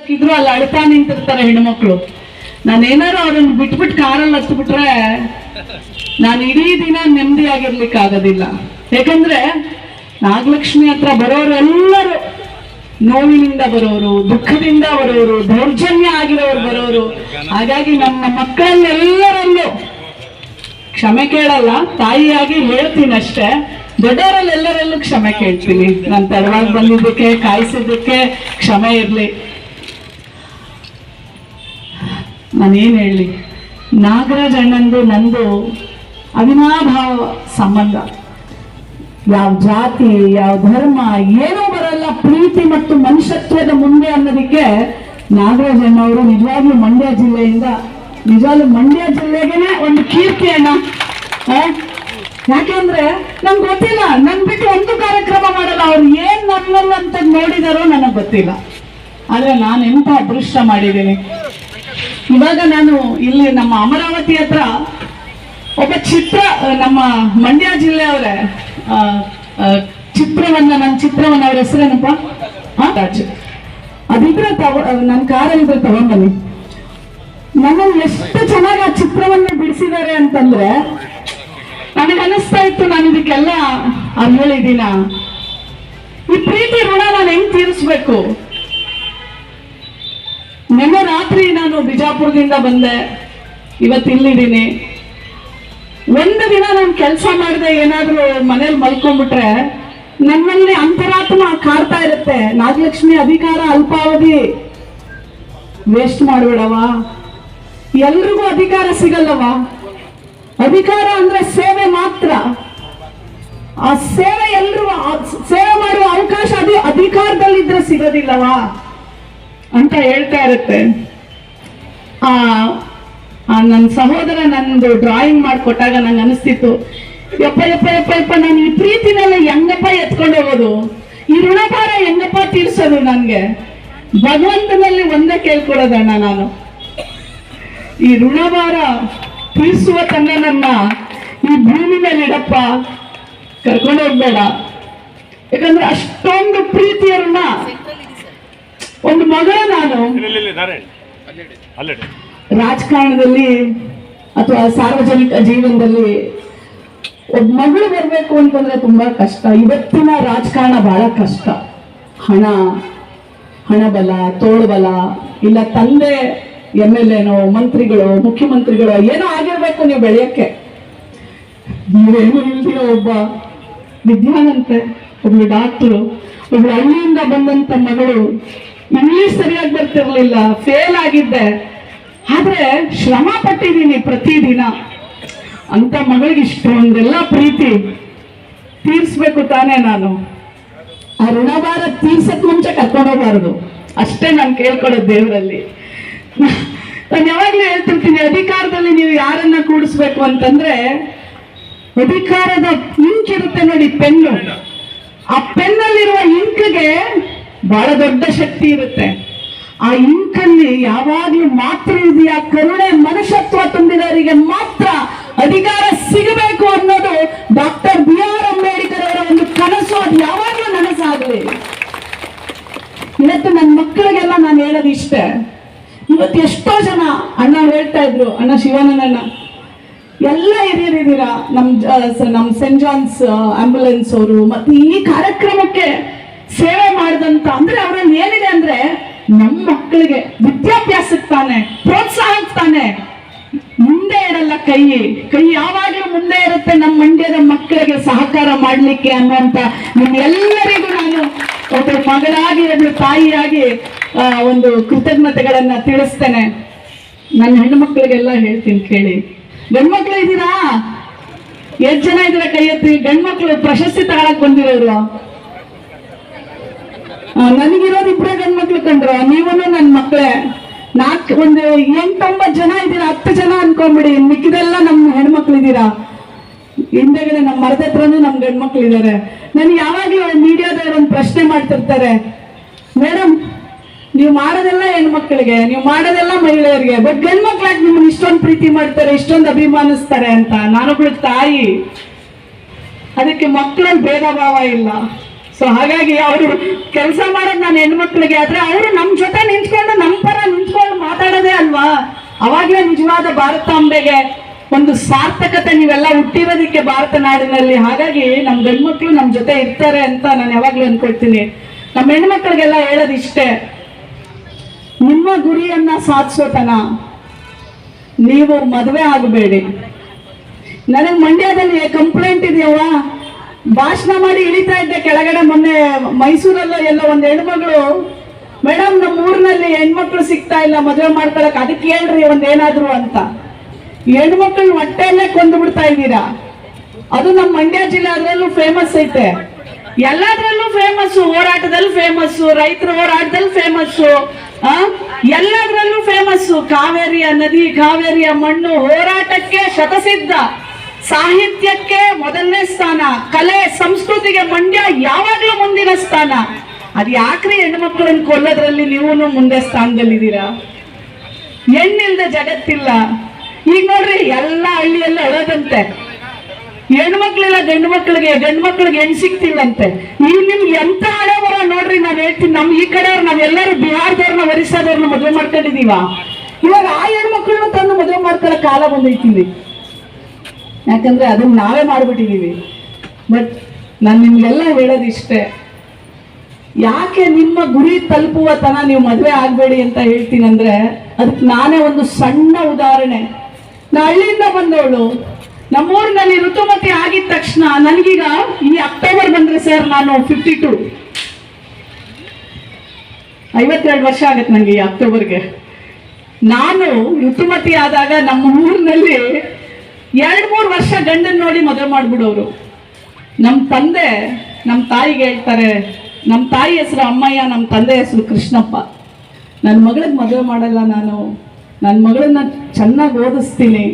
ಸಿಕ್ಕಿದ್ರು ಅಲ್ಲಿ ಅಳ್ತಾ ನಿಂತಿರ್ತಾರೆ ಹೆಣ್ಮಕ್ಳು. ನಾನೇನಾರು ಅವ್ರನ್ನ ಬಿಟ್ಬಿಟ್ಟು ಕಾರಲ್ಲಿ ಹತ್ಬಿಟ್ರೆ ನಾನು ಇಡೀ ದಿನ ನೆಮ್ಮದಿಯಾಗಿರ್ಲಿಕ್ಕೆ ಆಗೋದಿಲ್ಲ. ಯಾಕಂದ್ರೆ ನಾಗಲಕ್ಷ್ಮಿ ಹತ್ರ ಬರೋರೆಲ್ಲರೂ ನೋವಿನಿಂದ ಬರೋರು, ದುಃಖದಿಂದ ಬರೋರು, ದೌರ್ಜನ್ಯ ಆಗಿರೋರು ಬರೋರು. ಹಾಗಾಗಿ ನಮ್ಮ ಮಕ್ಕಳನ್ನೆಲ್ಲರಲ್ಲೂ ಕ್ಷಮೆ ಕೇಳಲ್ಲ, ತಾಯಿಯಾಗಿ ಹೇಳ್ತೀನಿ ಅಷ್ಟೇ. ದೊಡ್ಡವರಲ್ಲೆಲ್ಲರಲ್ಲೂ ಕ್ಷಮೆ ಕೇಳ್ತೀನಿ. ನಾನು ತಡವಾಗಿ ಬಂದಿದ್ದಕ್ಕೆ, ಕಾಯಿಸಿದ್ದಕ್ಕೆ ಕ್ಷಮೆ ಇರ್ಲಿ. ನಾನೇನ್ ಹೇಳಿ, ನಾಗರಾಜ್ ಅಣ್ಣಂದು ನಂದು ಅವಿನಾಭಾವ ಸಂಬಂಧ. ಯಾವ ಜಾತಿ, ಯಾವ ಧರ್ಮ ಏನೂ ಬರಲ್ಲ, ಪ್ರೀತಿ ಮತ್ತು ಮನುಷ್ಯತ್ವದ ಮುಂದೆ ಅನ್ನೋದಕ್ಕೆ ನಾಗರಾಜ್ ಅಣ್ಣವರು ನಿಜವಾಗ್ಲೂ ಮಂಡ್ಯ ಜಿಲ್ಲೆಯಿಂದ, ನಿಜವಾಗ್ಲೂ ಮಂಡ್ಯ ಜಿಲ್ಲೆಗೆನೆ ಒಂದು ಕೀರ್ತಿ ಅಣ್ಣ. ಯಾಕೆಂದ್ರೆ ನಂಗೆ ಗೊತ್ತಿಲ್ಲ, ನನ್ ಬಿಟ್ಟು ಒಂದು ಕಾರ್ಯಕ್ರಮ ಮಾಡಲ್ಲ. ಅವ್ರು ಏನ್ ನನ್ನಲ್ಲಂತ ನೋಡಿದಾರೋ ನನಗೆ ಗೊತ್ತಿಲ್ಲ. ಆದ್ರೆ ನಾನು ಎಂತ ಅದೃಷ್ಟ ಮಾಡಿದ್ದೀನಿ. ಇವಾಗ ನಾನು ಇಲ್ಲಿ ನಮ್ಮ ಅಮರಾವತಿ ಹತ್ರ ಒಬ್ಬ ನಮ್ಮ ಮಂಡ್ಯ ಜಿಲ್ಲೆಯವರೇ ನನ್ನ ಚಿತ್ರವನ್ನ ಅವ್ರ ಹೆಸರೇನಪ್ಪ ರಾಜು, ಅದಿದ್ರೆ ನನ್ನ ಕಾರಲ್ಲಿ ತಗೊಂಡ್ಬನ್ನಿ. ನನ್ನನ್ನು ಎಷ್ಟು ಚೆನ್ನಾಗಿ ಆ ಚಿತ್ರವನ್ನ ಬಿಡಿಸಿದ್ದಾರೆ ಅಂತಂದ್ರೆ ನನಗೆ ಅನಿಸ್ತಾ ಇತ್ತು, ನಾನು ಇದಕ್ಕೆಲ್ಲ ಹೇಳಿದೀನ, ಈ ಪ್ರೀತಿ ಋಣ ನಾನು ಹೆಂಗ್ ತೀರಿಸ್ಬೇಕು. ನಿನ್ನೆ ರಾತ್ರಿ ನಾನು ಬಿಜಾಪುರದಿಂದ ಬಂದೆ, ಇವತ್ತು ಇಲ್ಲಿದ್ದೀನಿ. ಒಂದು ದಿನ ನಾನು ಕೆಲಸ ಮಾಡದೆ ಏನಾದ್ರೂ ಮನೇಲಿ ಮಲ್ಕೊಂಡ್ಬಿಟ್ರೆ ನನ್ನಲ್ಲಿ ಅಂತರಾತ್ಮ ಕಾಡ್ತಾ ಇರುತ್ತೆ, ನಾಗಲಕ್ಷ್ಮಿ ಅಧಿಕಾರ ಅಲ್ಪಾವಧಿ, ವೇಸ್ಟ್ ಮಾಡ್ಬೇಡವಾ, ಎಲ್ರಿಗೂ ಅಧಿಕಾರ ಸಿಗಲ್ಲವಾ. ಅಧಿಕಾರ ಅಂದ್ರೆ ಸೇವೆ ಮಾತ್ರ. ಆ ಸೇವೆ ಎಲ್ರು ಸೇವೆ ಮಾಡುವ ಅವಕಾಶ ಅದು ಅಧಿಕಾರದಲ್ಲಿದ್ರೆ ಸಿಗೋದಿಲ್ಲವಾ ಅಂತ ಹೇಳ್ತಾ ಇರುತ್ತೆ. ನನ್ನ ಸಹೋದರ ನಂದು ಡ್ರಾಯಿಂಗ್ ಮಾಡಿಕೊಟ್ಟಾಗ ನಂಗೆ ಅನಿಸ್ತಿತ್ತು, ಯಪ್ಪ ಯಪ್ಪ ಯಪ್ಪ ಯಪ್ಪ ನಾನು ಈ ಪ್ರೀತಿನೆಲ್ಲ ಹೆಂಗಪ್ಪ ಎತ್ಕೊಂಡು ಹೋಗೋದು, ಈ ಋಣಭಾರ ಹೆಂಗಪ್ಪ ತೀರ್ಸೋದು. ನನ್ಗೆ ಭಗವಂತನಲ್ಲಿ ಒಂದೇ ಕೇಳ್ಕೊಳ್ಳೋದಣ್ಣ, ನಾನು ಈ ಋಣಭಾರ ತೀರ್ಸುವ ತನ್ನ ನನ್ನ ಈ ಭೂಮಿ ಮೇಲೆ ಇಡಪ್ಪ, ಕರ್ಕೊಂಡು ಹೋಗ್ಬೇಡ. ಯಾಕಂದ್ರೆ ಅಷ್ಟೊಂದು ಪ್ರೀತಿಯ ಋಣ. ಒಂದು ಮಗಳ ನಾನು ರಾಜಕಾರಣದಲ್ಲಿ ಅಥವಾ ಸಾರ್ವಜನಿಕ ಜೀವನದಲ್ಲಿ ಒಬ್ಬ ಮಗಳು ಬರ್ಬೇಕು ಅಂತಂದ್ರೆ ತುಂಬಾ ಕಷ್ಟ. ಇವತ್ತಿನ ರಾಜಕಾರಣ ಬಹಳ ಕಷ್ಟ. ಹಣಬಲ, ತೋಳುಬಲ, ಇಲ್ಲ ತಂದೆ MLA ನೋ, ಮಂತ್ರಿಗಳು, ಮುಖ್ಯಮಂತ್ರಿಗಳು ಏನೋ ಆಗಿರ್ಬೇಕು ನೀವು ಬೆಳೆಯಕ್ಕೆ. ನೀವೇನು ಇಲ್ದಿರೋ ಒಬ್ಬ ವಿದ್ಯಾವಂತೆ, ಒಬ್ಳು ಡಾಕ್ಟ್ರು, ಒಬ್ಳು ಹಳ್ಳಿಯಿಂದ ಬಂದಂತ ಮಗಳು, ಇಂಗ್ಲಿಷ್ ಸರಿಯಾಗಿ ಬರ್ತಿರ್ಲಿಲ್ಲ, ಫೇಲ್ ಆಗಿದ್ದೆ, ಆದ್ರೆ ಶ್ರಮ ಪಟ್ಟಿದ್ದೀನಿ ಪ್ರತಿದಿನ. ಅಂತ ಮಗಳಿಗೆ ಇಷ್ಟೊಂದೆಲ್ಲ ಪ್ರೀತಿ ತೀರ್ಸ್ಬೇಕು ತಾನೇ. ನಾನು ಆ ಋಣಭಾರ ತೀರ್ಸಕ್ ಮುಂಚೆ ಕರ್ಕೊಂಡೋಗ್ಬಾರ್ದು ಅಷ್ಟೇ ನಾನು ಕೇಳ್ಕೊಡೋದು ದೇವರಲ್ಲಿ. ನಾನು ಯಾವಾಗ್ಲೂ ಹೇಳ್ತಿರ್ತೀನಿ, ಅಧಿಕಾರದಲ್ಲಿ ನೀವು ಯಾರನ್ನ ಕೂಡಿಸ್ಬೇಕು ಅಂತಂದ್ರೆ, ಅಧಿಕಾರದ ಇಂಕ್ ಇರುತ್ತೆ ನೋಡಿ, ಪೆನ್ನು. ಆ ಪೆನ್ನಲ್ಲಿರುವ ಇಂಕ್ಗೆ ಬಹಳ ದೊಡ್ಡ ಶಕ್ತಿ ಇರುತ್ತೆ. ಆ ಇಂಕಲ್ಲಿ ಯಾವಾಗ್ಲೂ ಮಾತೃ ಹೃದಯ, ಕರುಣೆ, ಮನುಷ್ಯತ್ವ ತುಂಬಿದವರಿಗೆ ಮಾತ್ರ ಅಧಿಕಾರ ಸಿಗಬೇಕು ಅನ್ನೋದು ಡಾಕ್ಟರ್ BR ಅಂಬೇಡ್ಕರ್ ಅವರ ಒಂದು ಕನಸು. ಅದು ಯಾವಾಗ್ಲೂ ನನಸಾಗಲಿ. ಇವತ್ತು ನನ್ನ ಮಕ್ಕಳಿಗೆಲ್ಲ ನಾನು ಹೇಳೋದು ಇಷ್ಟೇ. ಇವತ್ತು ಎಷ್ಟೋ ಜನ ಅಣ್ಣ ಹೇಳ್ತಾ ಇದ್ರು, ಅಣ್ಣ ಶಿವಾನಂದಣ್ಣ ಎಲ್ಲ ಹಿರಿಯರಿದ್ದೀರಾ, ನಮ್ ಸೆಂಟ್ ಜಾನ್ಸ್ ಆಂಬ್ಯುಲೆನ್ಸ್ ಅವರು, ಮತ್ತೆ ಈ ಕಾರ್ಯಕ್ರಮಕ್ಕೆ ಸೇವೆ ಮಾಡಿದಂತ ಅಂದ್ರೆ ಅವರಲ್ಲಿ ಏನಿದೆ ಅಂದ್ರೆ, ನಮ್ಮ ಮಕ್ಕಳಿಗೆ ವಿದ್ಯಾಭ್ಯಾಸಕ್ಕೆ ತಾನೆ, ಪ್ರೋತ್ಸಾಹಕ್ಕೆ ತಾನೆ, ಮುಂದೆ ಇರಲ್ಲ ಕೈ ಯಾವಾಗಲೂ ಮುಂದೆ ಇರುತ್ತೆ ನಮ್ಮ ಮಂಡ್ಯದ ಮಕ್ಕಳಿಗೆ ಸಹಕಾರ ಮಾಡ್ಲಿಕ್ಕೆ ಅನ್ನುವಂತ ನಿಮ್ಮೆಲ್ಲರಿಗೂ ನಾನು ಒಬ್ಬರು ಮಗಳಾಗಿ, ಒಬ್ಳು ತಾಯಿಯಾಗಿ ಒಂದು ಕೃತಜ್ಞತೆಗಳನ್ನ ತಿಳಿಸ್ತೇನೆ. ನನ್ನ ಹೆಣ್ಣು ಮಕ್ಕಳಿಗೆಲ್ಲ ಹೇಳ್ತೀನಿ ಕೇಳಿ. ಗಂಡ್ಮಕ್ಳು ಇದ್ದೀರಾ? ಎಷ್ಟು ಜನ ಇದ್ದೀರಾ? ಕೈ ಎತ್ತಿ. ಗಂಡ್ಮಕ್ಳು ಪ್ರಶಸ್ತಿ ತಗೊಳಕ್ ಬಂದಿರೋರು? ನನಗಿರೋದು ಇಬ್ಬರೇ ಗಂಡ್ಮಕ್ಳು ಕಂಡ್ರು, ನೀವೂ ನನ್ನ ಮಕ್ಕಳೇ. ಒಂದು 8-9 ಜನ ಇದ್ದೀರಾ, 10 ಜನ ಅನ್ಕೊಂಬಿಡಿ, ಮಿಕ್ಕಿದೆಲ್ಲ ನಮ್ಮ ಹೆಣ್ಮಕ್ಳು ಇದ್ದೀರಾ. ಹಿಂದೆಗಡೆ ನಮ್ಮ ಮರದ ಹತ್ರನೂ ನಮ್ ಗಂಡ್ಮಕ್ಳು ಇದ್ದಾರೆ. ನನ್ಗೆ ಯಾವಾಗ್ಲೂ ಮೀಡಿಯಾದವ್ರು ಒಂದು ಪ್ರಶ್ನೆ ಮಾಡ್ತಿರ್ತಾರೆ, ಮೇಡಮ್ ನೀವು ಮಾಡೋದೆಲ್ಲ ಹೆಣ್ಮಕ್ಳಿಗೆ, ನೀವು ಮಾಡೋದೆಲ್ಲ ಮಹಿಳೆಯರಿಗೆ, ಬಟ್ ಗಂಡ್ಮಕ್ಳಾಗಿ ನಿಮ್ಮನ್ನ ಇಷ್ಟೊಂದು ಪ್ರೀತಿ ಮಾಡ್ತಾರೆ, ಇಷ್ಟೊಂದು ಅಭಿಮಾನಿಸ್ತಾರೆ ಅಂತ. ನಾನೊಬ್ಳು ತಾಯಿ, ಅದಕ್ಕೆ ಮಕ್ಕಳಲ್ಲಿ ಭೇದ ಭಾವ ಇಲ್ಲ. ಸೊ ಹಾಗಾಗಿ ಅವರು ಕೆಲಸ ಮಾಡೋದು ನಾನು ಹೆಣ್ಮಕ್ಳಿಗೆ, ಆದ್ರೆ ಅವರು ನಮ್ಮ ಜೊತೆ ನಿಂತ್ಕೊಂಡು ನಿಜವಾದ ಭಾರತಾಂಬೆಗೆ ಒಂದು ಸಾರ್ಥಕತೆ ನೀವೆಲ್ಲ ಹುಟ್ಟಿರೋದಕ್ಕೆ ಭಾರತ ನಾಡಿನಲ್ಲಿ. ಹಾಗಾಗಿ ನಮ್ಮ ಗಂಡ್ಮಕ್ಳು ನಮ್ಮ ಜೊತೆ ಇರ್ತಾರೆ ಅಂತ ನಾನು ಯಾವಾಗ್ಲೂ ಅನ್ಕೊಳ್ತೀನಿ. ನಮ್ಮ ಹೆಣ್ಮಕ್ಳಿಗೆಲ್ಲ ಹೇಳೋದಿಷ್ಟೇ, ನಿಮ್ಮ ಗುರಿಯನ್ನ ಸಾಧಿಸೋತನ ನೀವು ಮದುವೆ ಆಗಬೇಡಿ. ನನಗೆ ಮಂಡ್ಯದಲ್ಲಿ ಕಂಪ್ಲೇಂಟ್ ಇದೆಯವ್ವ, ಭಾಷಣ ಮಾಡಿ ಇಳಿತಾ ಇದ್ದೆ ಕೆಳಗಡೆ. ಮೊನ್ನೆ ಮೈಸೂರಲ್ಲೋ ಎಲ್ಲ ಒಂದು ಹೆಣ್ಮಗಳು, ಮೇಡಮ್ ನಮ್ಮ ಊರಿನಲ್ಲಿ ಹೆಣ್ಮಕ್ಳು ಸಿಗ್ತಾ ಇಲ್ಲ ಮದುವೆ ಮಾಡ್ಕೊಳಕ್, ಅದಕ್ಕೆ ಹೇಳ್ರಿ ಒಂದೇನಾದ್ರು ಅಂತ. ಹೆಣ್ಮಕ್ಳು ಹೊಟ್ಟೆಯಲ್ಲೇ ಕೊಂದು ಬಿಡ್ತಾ ಇದ್ದೀರಾ. ಅದು ನಮ್ಮ ಮಂಡ್ಯ ಜಿಲ್ಲೆ, ಅದರಲ್ಲೂ ಫೇಮಸ್ ಐತೆ, ಎಲ್ಲದ್ರಲ್ಲೂ ಫೇಮಸ್, ಹೋರಾಟದಲ್ಲಿ ಫೇಮಸ್, ರೈತರ ಹೋರಾಟದಲ್ಲಿ ಫೇಮಸ್, ಎಲ್ಲದ್ರಲ್ಲೂ ಫೇಮಸ್. ಕಾವೇರಿಯ ನದಿ, ಕಾವೇರಿಯ ಮಣ್ಣು, ಹೋರಾಟಕ್ಕೆ ಶತಸಿದ್ಧ, ಸಾಹಿತ್ಯಕ್ಕೆ ಮೊದಲನೇ ಸ್ಥಾನ, ಕಲೆ ಸಂಸ್ಕೃತಿಗೆ ಮಂಡ್ಯ ಯಾವಾಗ್ಲೂ ಮುಂದಿನ ಸ್ಥಾನ. ಅದ್ ಯಾಕ್ರಿ ಹೆಣ್ಮಕ್ಳನ್ನ ಕೊಲ್ಲೋದ್ರಲ್ಲಿ ನೀವು ಮುಂದೆ ಸ್ಥಾನದಲ್ಲಿದ್ದೀರಾ? ಹೆಣ್ಣಿಲ್ದ ಜಗತ್ತಿಲ್ಲ. ಈಗ ನೋಡ್ರಿ ಎಲ್ಲ ಹಳ್ಳಿಯೆಲ್ಲ ಅಳೋದಂತೆ, ಹೆಣ್ಮಕ್ಳಿಲ್ಲ ಗಂಡು ಮಕ್ಳಿಗೆ ಹೆಣ್ಣು ಸಿಕ್ತಿಲ್ಲಂತೆ. ಈಗ ನಿಮ್ಗೆ ಎಂತ ಹಳೆ ಬರ ನೋಡ್ರಿ. ನಾವ್ ಹೇಳ್ತೀನಿ, ನಮ್ ಈ ಕಡೆಯವ್ರು ನಾವೆಲ್ಲರೂ ಬಿಹಾರದವ್ರನ್ನ ಒರಿಸ್ಸಾದವ್ರನ್ನ ಮದುವೆ ಮಾಡ್ಕೊಂಡಿದೀವ. ಇವಾಗ ಆ ಹೆಣ್ಮಕ್ಳನ್ನ ತಂದು ಮದುವೆ ಮಾಡ್ಕೊಳ್ಳೋ ಕಾಲ ಬಂದೈತಿವಿ. ಯಾಕಂದ್ರೆ ಅದನ್ನ ನಾವೇ ಮಾಡ್ಬಿಟ್ಟಿದೀವಿ. ಬಟ್ ನಾನು ನಿಮ್ಗೆಲ್ಲ ಹೇಳೋದಿಷ್ಟೇ, ಯಾಕೆ ನಿಮ್ಮ ಗುರಿ ತಲುಪುವ ತನ ನೀವು ಮದುವೆ ಆಗ್ಬೇಡಿ ಅಂತ ಹೇಳ್ತೀನಿ ಅಂದ್ರೆ, ಅದಕ್ಕೆ ನಾನೇ ಒಂದು ಸಣ್ಣ ಉದಾಹರಣೆ. ನಾ ಹಳ್ಳಿಯಿಂದ ಬಂದವಳು. ನಮ್ಮೂರಿನಲ್ಲಿ ಋತುಮತಿ ಆಗಿದ ತಕ್ಷಣ ನನಗೀಗ ಈ ಅಕ್ಟೋಬರ್ ಬಂದ್ರೆ ಸರ್ ನಾನು 52 ವರ್ಷ ಆಗತ್ತೆ ನನಗೆ ಈ ಅಕ್ಟೋಬರ್ಗೆ. ನಾನು ಋತುಮತಿ ಆದಾಗ ನಮ್ಮ ಊರಿನಲ್ಲಿ 2-3 ವರ್ಷ ಗಂಡನ್ ನೋಡಿ ಮದುವೆ ಮಾಡ್ಬಿಡೋರು. ನಮ್ಮ ತಂದೆ ನಮ್ಮ ತಾಯಿಗೆ ಹೇಳ್ತಾರೆ, ನಮ್ಮ ತಾಯಿ ಹೆಸರು ಅಮ್ಮಯ್ಯ, ನಮ್ಮ ತಂದೆ ಹೆಸರು ಕೃಷ್ಣಪ್ಪ. ನನ್ನ ಮಗಳಿಗೆ ಮದುವೆ ಮಾಡಲ್ಲ, ನಾನು ನನ್ನ ಮಗಳನ್ನ ಚೆನ್ನಾಗಿ ಓದಿಸ್ತೀನಿ.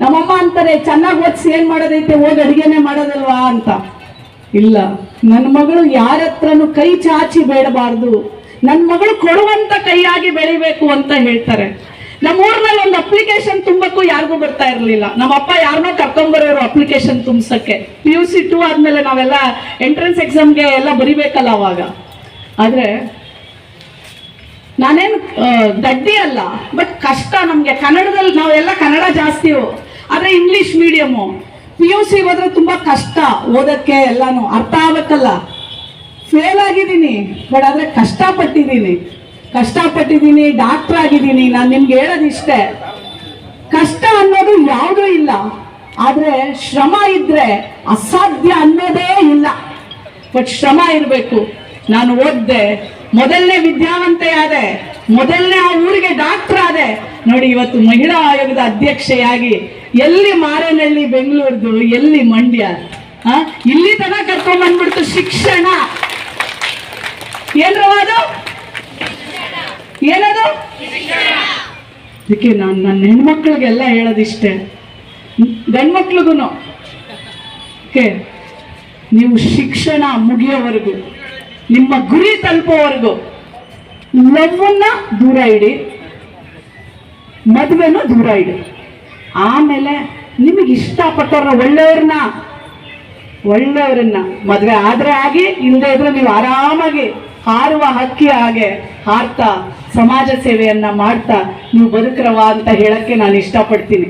ನಮ್ಮಮ್ಮ ಅಂತಾರೆ, ಚೆನ್ನಾಗಿ ಓದಿಸಿ ಏನ್ ಮಾಡೋದೈತೆ, ಹೋಗಿ ಅಡಿಗೆನೆ ಮಾಡೋದಲ್ವಾ ಅಂತ. ಇಲ್ಲ, ನನ್ನ ಮಗಳು ಯಾರ ಹತ್ರನು ಕೈ ಚಾಚಿ ಬೇಡಬಾರ್ದು, ನನ್ನ ಮಗಳು ಕೊಡುವಂತ ಕೈಯಾಗಿ ಬೆಳಿಬೇಕು ಅಂತ ಹೇಳ್ತಾರೆ. ನಮ್ಮ ಊರಿನಲ್ಲಿ ಒಂದು ಅಪ್ಲಿಕೇಶನ್ ತುಂಬಕ್ಕೂ ಯಾರಿಗೂ ಬರ್ತಾ ಇರಲಿಲ್ಲ. ನಮ್ಮ ಅಪ್ಪ ಯಾರನ್ನೋ ಕರ್ಕೊಂಡ್ಬರೋರು ಅಪ್ಲಿಕೇಶನ್ ತುಂಬಿಸಕ್ಕೆ. PUC 2 ಆದ್ಮೇಲೆ ನಾವೆಲ್ಲ ಎಂಟ್ರೆನ್ಸ್ ಎಕ್ಸಾಮ್ಗೆ ಎಲ್ಲ ಬರಿಬೇಕಲ್ಲ ಅವಾಗ. ಆದ್ರೆ ನಾನೇನು ದಡ್ಡಿ ಅಲ್ಲ, ಬಟ್ ಕಷ್ಟ ನಮ್ಗೆ. ಕನ್ನಡದಲ್ಲಿ ನಾವೆಲ್ಲ ಕನ್ನಡ ಜಾಸ್ತಿ, ಆದ್ರೆ ಇಂಗ್ಲಿಷ್ ಮೀಡಿಯಮು. PUC ಹೋದ್ರೆ ತುಂಬಾ ಕಷ್ಟ ಓದಕ್ಕೆ, ಎಲ್ಲಾನು ಅರ್ಥ ಆಗಬೇಕಲ್ಲ. ಫೇಲ್ ಆಗಿದ್ದೀನಿ, ಬಟ್ ಆದ್ರೆ ಕಷ್ಟಪಟ್ಟಿದ್ದೀನಿ, ಡಾಕ್ಟರ್ ಆಗಿದ್ದೀನಿ. ನಾನು ನಿಮ್ಗೆ ಹೇಳೋದಿಷ್ಟೇ, ಕಷ್ಟ ಅನ್ನೋದು ಯಾವುದೂ ಇಲ್ಲ, ಆದ್ರೆ ಶ್ರಮ ಇದ್ರೆ ಅಸಾಧ್ಯ ಅನ್ನೋದೇ ಇಲ್ಲ. ಬಟ್ ಶ್ರಮ ಇರಬೇಕು. ನಾನು ಓದ್ದೆ, ಮೊದಲನೇ ವಿದ್ಯಾವಂತೆ ಆದೆ, ಮೊದಲನೇ ಆ ಊರಿಗೆ ಡಾಕ್ಟರ್ ಆದೆ. ನೋಡಿ ಇವತ್ತು ಮಹಿಳಾ ಆಯೋಗದ ಅಧ್ಯಕ್ಷೆಯಾಗಿ ಎಲ್ಲಿ ಮಾರೇನಹಳ್ಳಿ ಬೆಂಗಳೂರ್ದು, ಎಲ್ಲಿ ಮಂಡ್ಯ, ಇಲ್ಲಿ ತನಕ ಕರ್ಕೊಂಡ್ ಬಂದ್ಬಿಡ್ತು ಶಿಕ್ಷಣ. ಏನ್ರವಾದು ಏನದು? ಅದಕ್ಕೆ ನಾನು ನನ್ನ ಹೆಣ್ಮಕ್ಳಿಗೆಲ್ಲ ಹೇಳೋದಿಷ್ಟೇ, ಗಂಡ್ಮಕ್ಳಿಗೂ ನೀವು ಶಿಕ್ಷಣ ಮುಗಿಯೋವರೆಗೂ, ನಿಮ್ಮ ಗುರಿ ತಲುಪೋವರೆಗೂ ಲವ್ವನ್ನ ದೂರ ಇಡಿ, ಮದುವೆನೂ ದೂರ ಇಡಿ. ಆಮೇಲೆ ನಿಮಗೆ ಇಷ್ಟಪಟ್ಟವ್ರ ಒಳ್ಳೆಯವ್ರನ್ನ ಮದುವೆ ಆದ್ರೆ ಆಗಿ, ಇಲ್ಲದೆ ಇದ್ರೆ ನೀವು ಆರಾಮಾಗಿ ಹಾರುವ ಹಕ್ಕಿ ಹಾಗೆ ಹಾರ್ತಾ ಸಮಾಜ ಸೇವೆಯನ್ನ ಮಾಡ್ತಾ ನೀವು ಬದುಕ್ರವ ಅಂತ ಹೇಳಕ್ಕೆ ನಾನು ಇಷ್ಟಪಡ್ತೀನಿ.